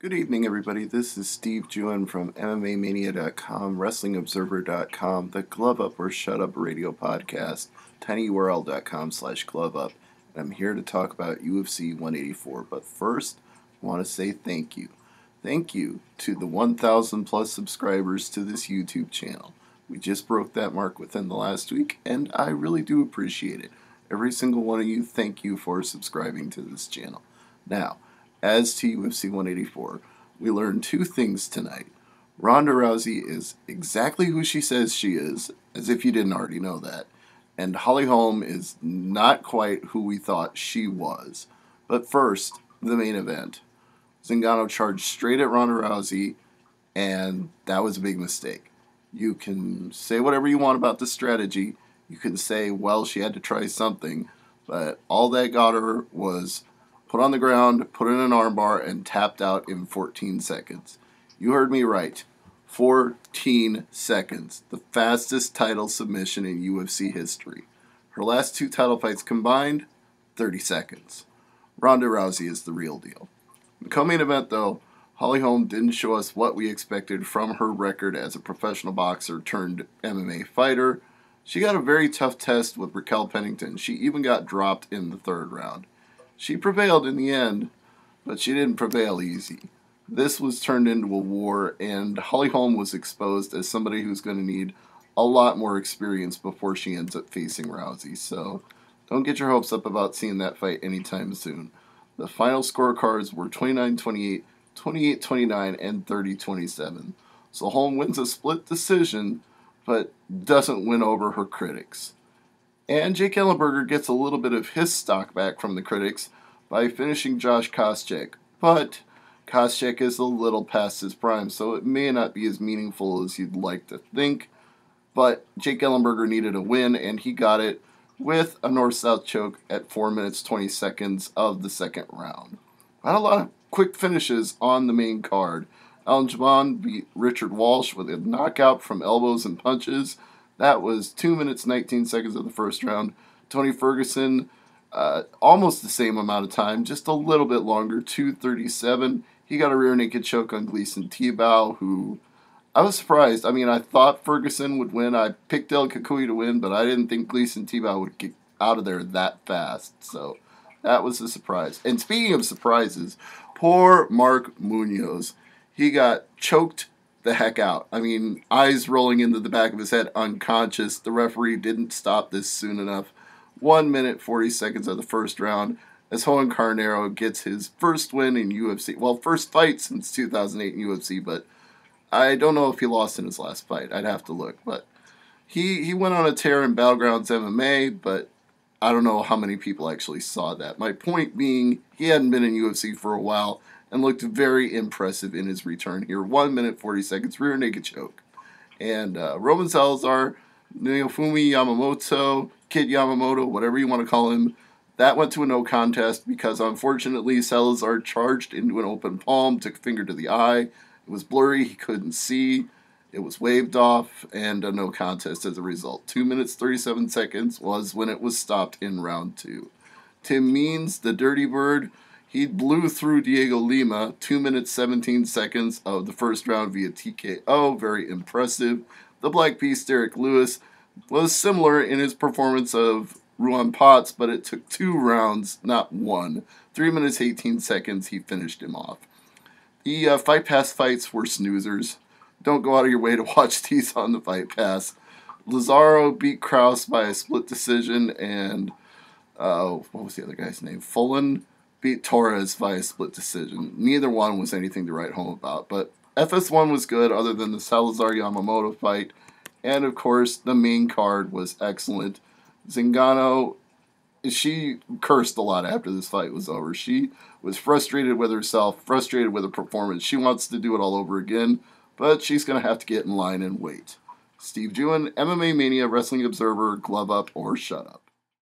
Good evening, everybody. This is Steve Jewin from MMAmania.com, WrestlingObserver.com, the Glove Up or Shut Up radio podcast, tinyurl.com/GloveUp. And I'm here to talk about UFC 184. But first, I want to say thank you. Thank you to the 1,000 plus subscribers to this YouTube channel. We just broke that mark within the last week, and I really do appreciate it. Every single one of you, thank you for subscribing to this channel. Now, as to UFC 184, we learned two things tonight. Ronda Rousey is exactly who she says she is, as if you didn't already know that. And Holly Holm is not quite who we thought she was. But first, the main event. Zingano charged straight at Ronda Rousey, and that was a big mistake. You can say whatever you want about the strategy. You can say, well, she had to try something. But all that got her was put on the ground, put in an armbar, and tapped out in 14 seconds. You heard me right. 14 seconds. The fastest title submission in UFC history. Her last two title fights combined, 30 seconds. Ronda Rousey is the real deal. The co-main event, though, Holly Holm didn't show us what we expected from her record as a professional boxer turned MMA fighter. She got a very tough test with Raquel Pennington. She even got dropped in the third round. She prevailed in the end, but she didn't prevail easy. This was turned into a war, and Holly Holm was exposed as somebody who's going to need a lot more experience before she ends up facing Rousey. So don't get your hopes up about seeing that fight anytime soon. The final scorecards were 29-28, 28-29, and 30-27. So Holm wins a split decision, but doesn't win over her critics. And Jake Ellenberger gets a little bit of his stock back from the critics by finishing Josh Koscheck. But Koscheck is a little past his prime, so it may not be as meaningful as you'd like to think. But Jake Ellenberger needed a win, and he got it with a north-south choke at 4 minutes 20 seconds of the second round. Had a lot of quick finishes on the main card. Alan Jabon beat Richard Walsh with a knockout from elbows and punches. That was 2 minutes 19 seconds of the first round. Tony Ferguson, almost the same amount of time, just a little bit longer, 2:37. He got a rear naked choke on Gleison Tibau, who I was surprised. I mean, I thought Ferguson would win. I picked El Kikuy to win, but I didn't think Gleison Tibau would get out of there that fast. So that was a surprise. And speaking of surprises, poor Mark Munoz. He got choked the heck out. I mean, eyes rolling into the back of his head, unconscious. The referee didn't stop this soon enough. 1 minute 40 seconds of the first round as Juan Carnero gets his first win in UFC. Well, first fight since 2008 in UFC, but I don't know if he lost in his last fight. I'd have to look. But he went on a tear in Battlegrounds MMA, but I don't know how many people actually saw that. My point being, he hadn't been in UFC for a while and looked very impressive in his return here. 1 minute 40 seconds, rear naked choke. And Roman Salazar, Naofumi Yamamoto, Kid Yamamoto, whatever you want to call him, that went to a no contest because unfortunately Salazar charged into an open palm, took a finger to the eye. It was blurry, he couldn't see. It was waved off, and a no contest as a result. 2 minutes 37 seconds was when it was stopped in round two. Tim Means, the Dirty Bird, he blew through Diego Lima, 2 minutes 17 seconds of the first round via TKO. Very impressive. The Black Beast, Derek Lewis, was similar in his performance of Ruan Potts, but it took 2 rounds, not one. 3 minutes 18 seconds, he finished him off. The Fight Pass fights were snoozers. Don't go out of your way to watch these on the Fight Pass. Lazaro beat Krause by a split decision, and what was the other guy's name? Fullen beat Torres by a split decision. Neither one was anything to write home about, but FS1 was good other than the Salazar-Yamamoto fight, and of course the main card was excellent. Zingano, she cursed a lot after this fight was over. She was frustrated with herself, frustrated with her performance. She wants to do it all over again, but she's going to have to get in line and wait. Steve Jewin, MMA Mania, Wrestling Observer, Glove Up or Shut Up.